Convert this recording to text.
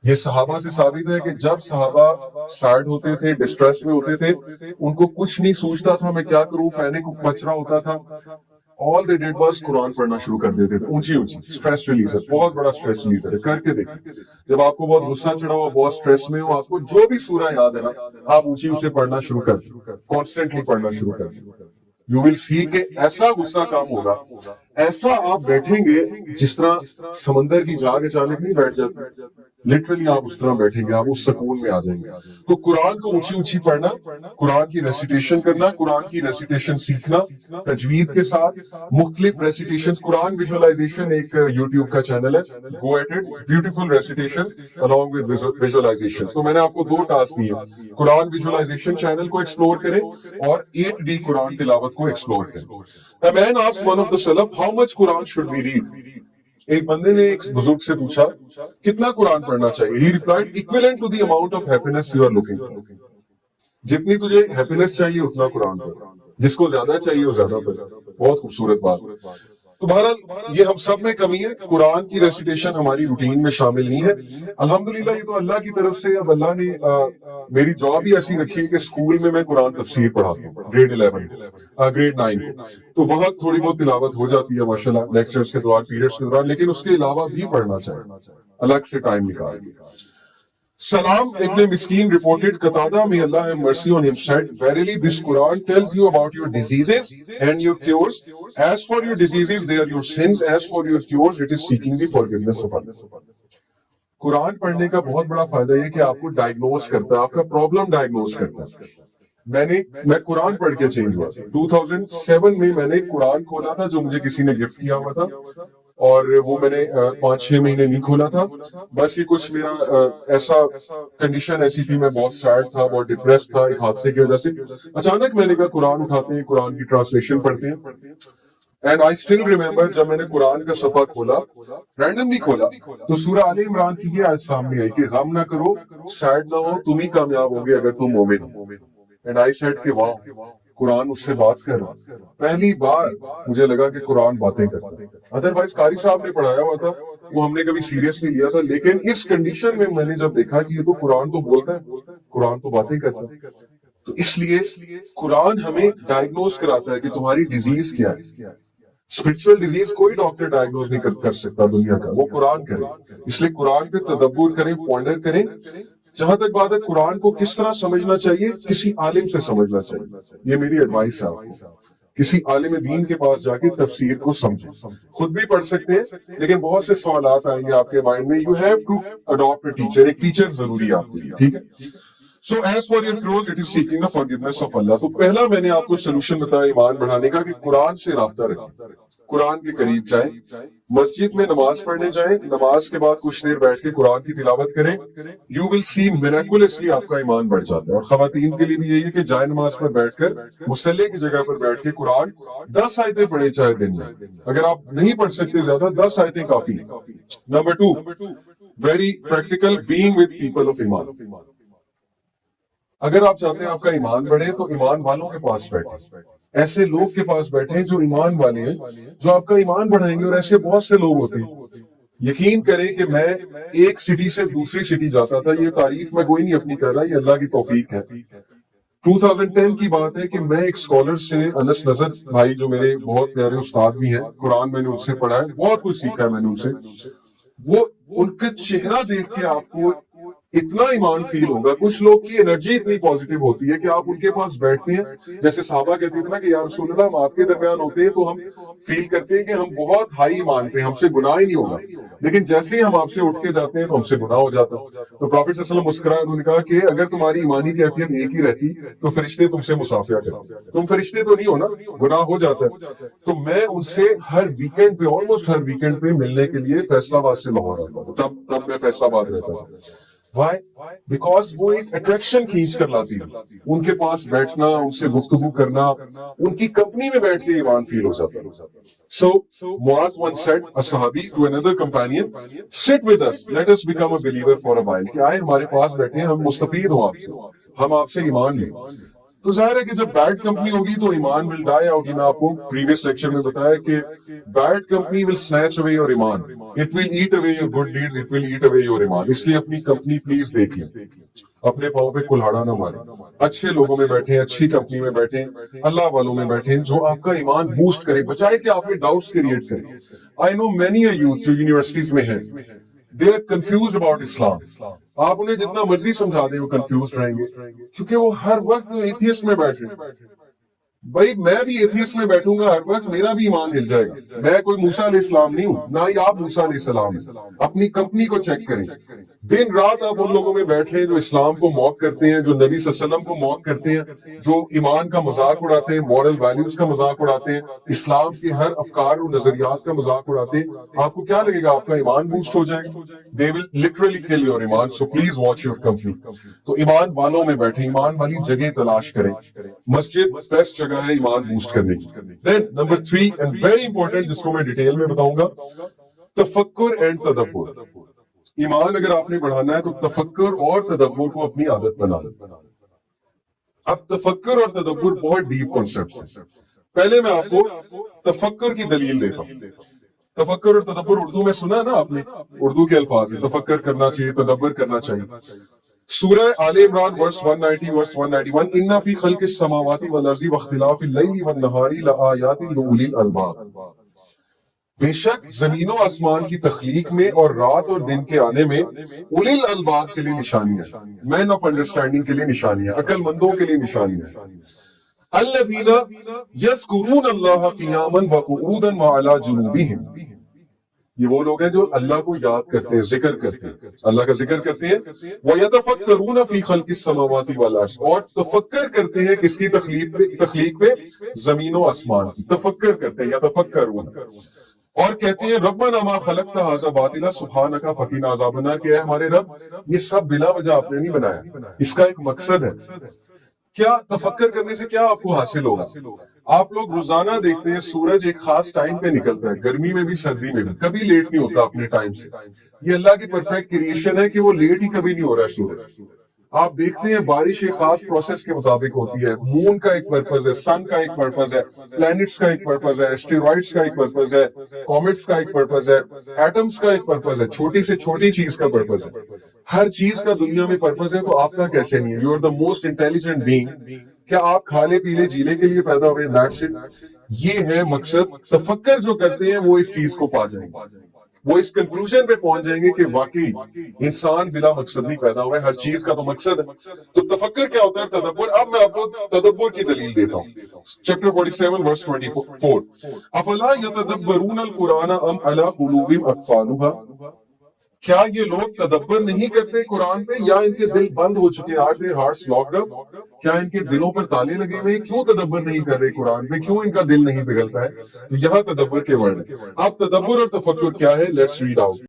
یہ صحابہ سے ثابت ہے کہ جب صحابہ سیڈ ہوتے تھے، ڈسٹریس میں ہوتے تھے، ان کو کچھ نہیں سوچتا تھا میں کیا کروں، پینک مچ رہا ہوتا تھا، all they did was قرآن پڑھنا شروع کر دیتے تھے. اونچی اسٹریس ریلیزر، بہت بڑا اسٹریس ریلیزر ہے، کر کے دیکھیں. جب آپ کو بہت غصہ چڑھا ہو، بہت اسٹریس میں ہو، آپ کو جو بھی سورہ یاد ہے نا، آپ اونچی اسے پڑھنا شروع کر دیں، کانسٹنٹلی پڑھنا شروع کر دیں. یو ول سی کہ ایسا غصہ کام ہوگا، ایسا آپ بیٹھیں گے جس طرح سمندر کی جاگ اچانک نہیں بیٹھ جاتی، لٹرلی آپ اس طرح بیٹھیں گے، آپ اس سکون میں آ جائیں گے. تو قرآن کو اونچی اونچی پڑھنا، قرآن کی ریسیٹیشن کرنا، قرآن کی ریسیٹیشن سیکھنا تجوید کے ساتھ، مختلف ریسیٹیشن. قرآن ویژولائزیشن ایک یوٹیوب کا چینل ہے، go at it, beautiful recitation along with visualization. تو میں نے آپ کو 2 ٹاسک دیے، قرآن ویژولائزیشن چینل کو ایکسپلور کریں اور 8D قرآن تلاوت کو ایکسپلور کریں. A man asked one of the Salaf, how much Quran should we read? ایک بندے نے ایک بزرگ سے پوچھا کتنا قرآن پڑھنا چاہیے. He replied, equivalent to the amount of happiness you are looking for. جتنی تجھے ہیپینس چاہیے اتنا قرآن پڑھ، جس کو زیادہ چاہیے وہ زیادہ پڑھ. بہت خوبصورت بات. تو بہرحال یہ ہم سب میں کمی ہے، قرآن کی ریسیٹیشن ہماری روٹین میں شامل نہیں ہے. الحمدللہ یہ تو اللہ کی طرف سے، اب اللہ نے میری جاب ہی ایسی رکھی ہے کہ اسکول میں قرآن تفسیر پڑھاتا ہوں، گریڈ 11 گریڈ 9 کو، تو وہاں تھوڑی بہت تلاوت ہو جاتی ہے ماشاءاللہ لیکچرز کے دوران، پیریڈز کے دوران، لیکن اس کے علاوہ بھی پڑھنا چاہیے، الگ سے ٹائم نکال کے. Salam ibn Miskin reported, Qatada, may Allah have mercy on him, said, verily this Quran tells you about your diseases and your cures. As for your diseases, they are your sins. As for your cures, it is seeking the forgiveness of Allah. قرآن پڑھنے کا بہت بڑا فائدہ یہ کہ آپ کو diagnose کرتا ہے، آپ کا پرابلم ڈائگنوز کرتا ہے. میں قرآن پڑھ کے چینج ہوا. 2007 میں میں نے قرآن کھولا تھا جو مجھے کسی نے گفٹ کیا ہوا تھا، اور وہ میں نے 5-6 مہینے نہیں کھولا تھا. بس یہ کچھ میرا ایسا کنڈیشن ایسی تھی، میں بہت سیڈ تھا، بہت ڈپریس تھا ایک حادثے کی وجہ سے. اچانک میں نے کہا قرآن اٹھاتے ہیں، قرآن کی ٹرانسلیشن پڑھتے ہیں. اینڈ آئی اسٹل ریمبر جب میں نے قرآن کا صفحہ کھولا، رینڈملی کھولا، تو سورہ آل عمران کی یہ آیت سامنے آئی کہ غم نہ کرو، سیڈ نہ ہو، تم ہی کامیاب ہوگے اگر تم مومن ہو. اینڈ آئی سیڈ کہ واہ، قرآن اس سے بات کر رہا. پہلی بار مجھے لگا کہ قرآن باتیں کرتا ہے. ادروائز قاری صاحب نے پڑھایا ہوا تھا، وہ ہم نے کبھی سیریس نہیں لیا تھا، لیکن اس کنڈیشن میں میں نے جب دیکھا کہ یہ تو قرآن تو بولتا ہے، قرآن تو باتیں کرتا ہے، تو اس لیے قرآن ہمیں ڈائگنوز کراتا ہے کہ تمہاری ڈیزیز کیا ہے. اسپرچل ڈیزیز کوئی ڈاکٹر ڈائگنوز نہیں کر سکتا دنیا کا، وہ قرآن کرے. اس لیے قرآن پہ تدبر کریں، پونڈر کریں. جہاں تک بات ہے قرآن کو کس طرح سمجھنا چاہیے، کسی عالم سے سمجھنا چاہیے. یہ میری ایڈوائس ہے آپ کو، کسی عالم دین کے پاس جا کے تفسیر کو سمجھیں. خود بھی پڑھ سکتے ہیں لیکن بہت سے سوالات آئیں گے آپ کے مائنڈ میں. You have to adapt a teacher, ایک ٹیچر ضروری ہے آپ کے لیے، ٹھیک ہے. So as for your clothes, it is seeking the forgiveness of Allah. تو پہلا میں نے آپ کو سلوشن بتایا ایمان بڑھانے کا کہ قرآن سے رابطہ رکھیں، قرآن کے قریب جائیں، مسجد میں نماز پڑھنے جائیں، نماز کے بعد کچھ دیر بیٹھ کے قرآن کی تلاوت کریں. You will see miraculously آپ کا ایمان بڑھ جاتا ہے. اور خواتین کے لیے بھی یہی ہے کہ جائے نماز پر بیٹھ کر، مصلی کی جگہ پر بیٹھ کے قرآن 10 آیتیں پڑھیں چاہے دن میں. اگر آپ نہیں پڑھ سکتے زیادہ، 10 آیتیں کافی. Number 2، very practical, being with people of ایمان. اگر آپ چاہتے ہیں آپ کا ایمان بڑھے تو ایمان والوں کے پاس بیٹھیں، ایسے لوگ کے پاس بیٹھیں جو ایمان والے ہیں، جو آپ کا ایمان بڑھائیں گے. اور ایسے بہت سے لوگ ہوتے ہیں. یقین کریں کہ میں ایک سٹی سے دوسری سٹی جاتا تھا، یہ تعریف میں کوئی نہیں اپنی کر رہا، یہ اللہ کی توفیق ہے. 2010 کی بات ہے کہ میں ایک اسکالر سے، انس نظر بھائی جو میرے بہت پیارے استاد بھی ہیں، قرآن میں نے ان سے پڑھا ہے، بہت کچھ سیکھا ہے میں نے ان سے. وہ ان کا چہرہ دیکھ کے آپ کو اتنا ایمان فیل ہوگا. کچھ لوگ کی انرجی اتنی پازیٹیو ہوتی ہے کہ آپ ان کے پاس بیٹھتے ہیں، جیسے صحابہ کہتے تھے نا کہ یا رسول اللہ ہم آپ کے درمیان ہوتے ہیں تو ہم فیل کرتے ہیں کہ ہم بہت ہائی ایمان پہ، ہم سے گناہ ہی نہیں ہوگا، لیکن جیسے ہی ہم آپ سے اٹھ کے جاتے ہیں تو ہم سے گناہ ہو جاتا. تو پروفیٹ صلی اللہ علیہ وسلم مسکرائے، انہوں نے کہا کہ اگر تمہاری ایمانی کیفیت ایک ہی رہتی تو فرشتے تم سے مصافحہ کرتے. تم فرشتے تو نہیں ہو نا، گناہ ہو جاتا ہے. تو میں ان سے ہر ویکینڈ پہ، آلموسٹ ہر ویکینڈ پہ ملنے کے لیے فیصل آباد سے لاہور آتا ہوں. تب میں فیصل آباد رہتا تھا. Why? Because وہ ایک اٹریکشن کھینچ کر لاتی ہے. ان کے پاس بیٹھنا، ان سے گفتگو کرنا، ان کی کمپنی میں بیٹھ کے ایمان فیل ہو جاتا ہے. So Muaz once said, a sahabi to another companion, sit with us, let us become a believer for a while. کہ آئے ہمارے پاس بیٹھے، ہم مستفید ہوں آپ سے، ہم آپ سے ایمان لیں. تو ظاہر ہے کہ جب بیڈ کمپنی ہوگی تو ایمان ول ڈائی آؤٹ. میں آپ کو پریویس لیکچر میں بتایا کہ bad company will snatch away your ایمان. It will eat away your good deeds, it will eat away your ایمان. اس لیے اپنی کمپنی پلیز دیکھ لیں, اپنے پاؤں پہ کلہاڑا نہ ماریں, اچھے لوگوں میں بیٹھیں, اچھی کمپنی میں بیٹھیں, اللہ والوں میں بیٹھیں جو آپ کا ایمان بوسٹ کرے, بچائے کہ آپ میں ڈاؤٹس کریٹ کریں. آئی نو مینی یوتھ جو یونیورسٹیز میں ہیں, they are confused about Islam. آپ انہیں جتنا مرضی سمجھا دیں وہ کنفیوز رہیں گے, کیونکہ وہ ہر وقت ایتھیسٹ میں بیٹھ رہے ہیں. بھائی میں بھی ایتھیسٹ میں بیٹھوں گا ہر وقت, میرا بھی ایمان ہل جائے گا. میں کوئی موسیٰ علیہ السلام نہیں ہوں, نہ ہی آپ موسیٰ علیہ السلام ہیں. اپنی کمپنی کو چیک کریں. دن رات آپ ان لوگوں میں بیٹھ رہے ہیں جو اسلام کو موک کرتے ہیں, جو نبی صلی اللہ علیہ وسلم کو موک کرتے ہیں, جو ایمان کا مذاق اڑاتے ہیں, مورل ویلیوز کا مذاق اڑاتے ہیں, اسلام کے ہر افکار اور نظریات کا مذاق اڑاتے ہیں. آپ کو کیا لگے گا آپ کا ایمان بوسٹ ہو جائے گا؟ They will literally kill your ایمان. So please watch your company. تو ایمان والوں میں بیٹھیں, ایمان والی جگہ تلاش کریں. مسجد بیسٹ جگہ ہے ایمان بوسٹ کرنے کی. Then number 3 and very important, جس کو میں ڈیٹیل میں بتاؤں گا, تفکر اینڈ تدبر. ایمان اگر آپ نے بڑھانا ہے تو تفکر اور تدبر کو اپنی عادت بنا لیں. اب تفکر اور تدبر بہت ڈیپ کانسیپٹس ہیں. پہلے میں آپ کو تفکر کی دلیل دیتا ہوں. تفکر اور تدبر اردو میں سنا ہے نا آپ نے, اردو کے الفاظ ہیں, تفکر کرنا چاہیے, تدبر کرنا چاہیے. سورہ آل عمران ورس 190 ورس 191, ان فی خلق السماوات والارض واختلاف اللیل والنہار لآیات لأولی الالباب. بے شک زمین و آسمان کی تخلیق میں اور رات اور دن کے آنے میں اولی الالباب کے لیے نشانیاں, مین آف انڈرسٹینڈنگ کے لیے نشانیاں, عقل مندوں کے لیے نشانیاں. الذین یذکرون اللہ قیاما وقعودا وعلی جنوبہم. یہ وہ لوگ ہیں جو اللہ کو یاد کرتے ہیں, ذکر کرتے ہیں, اللہ کا ذکر کرتے ہیں. وَيَتَفَكَّرُونَ فِي خَلْقِ السَّمَاوَاتِ وَالْأَرْضِ, اور تفکر کرتے ہیں کس کی تخلیق پہ, زمین و آسمان کی تفکر کرتے ہیں, یتفکرون. اور کہتے ہیں ربنا ما خلقت ھذا باطلا سبحانک فقنا عذاب النار, کہ اے ہمارے رب یہ سب بلا وجہ آپ نے نہیں بنایا, اس کا ایک مقصد ہے. کیا تفکر کرنے سے کیا آپ کو حاصل ہوگا؟ آپ لوگ روزانہ دیکھتے ہیں سورج ایک خاص ٹائم پہ نکلتا ہے, گرمی میں بھی سردی میں بھی, کبھی لیٹ نہیں ہوتا اپنے ٹائم سے. یہ اللہ کی پرفیکٹ کریشن ہے کہ وہ لیٹ ہی کبھی نہیں ہو رہا ہے سورج. آپ دیکھتے ہیں بارش ایک خاص پروسیس کے مطابق ہوتی ہے. مون کا ایک پرپز ہے, سن کا ایک پرپز ہے, پلانٹس کا ایک پرپز ہے, اسٹیرائڈز کا ایک پرپز ہے, کومیٹس کا ایک پرپز ہے, ایٹمز کا ایک پرپز ہے, چھوٹی سے چھوٹی چیز کا پرپز ہے. ہر چیز کا دنیا میں پرپز ہے, تو آپ کا کیسے نہیں ہے؟ You are the most intelligent being. کیا آپ کھالے پیلے جینے کے لیے پیدا ہوئے؟ That's it. یہ ہے مقصد. تفکر جو کرتے ہیں وہ اس چیز کو پا جائیں گے, وہ اس کنکلوژن پہ پہنچ جائیں گے کہ واقعی انسان بلا مقصد نہیں پیدا ہوا ہے, ہر چیز کا تو مقصد ہے. تو تفکر کیا ہوتا ہے؟ تدبر. اب میں آپ کو تدبر کی دلیل دیتا ہوں. چیپٹر 47 ورس 24, افلا یتدبرون القرآن ام علی قلوب اقفالها. کیا یہ لوگ تدبر نہیں کرتے قرآن پہ, یا ان کے دل بند ہو چکے؟ آر دیئر ہارٹس لاکڈ اپ. کیا ان کے دلوں پر تالے لگے ہوئے ہیں؟ کیوں تدبر نہیں کر رہے قرآن پہ؟ کیوں ان کا دل نہیں پگھلتا ہے؟ تو یہاں تدبر کے ورڈ ہے. اب تدبر اور تفکر کیا ہے؟ Let's read out.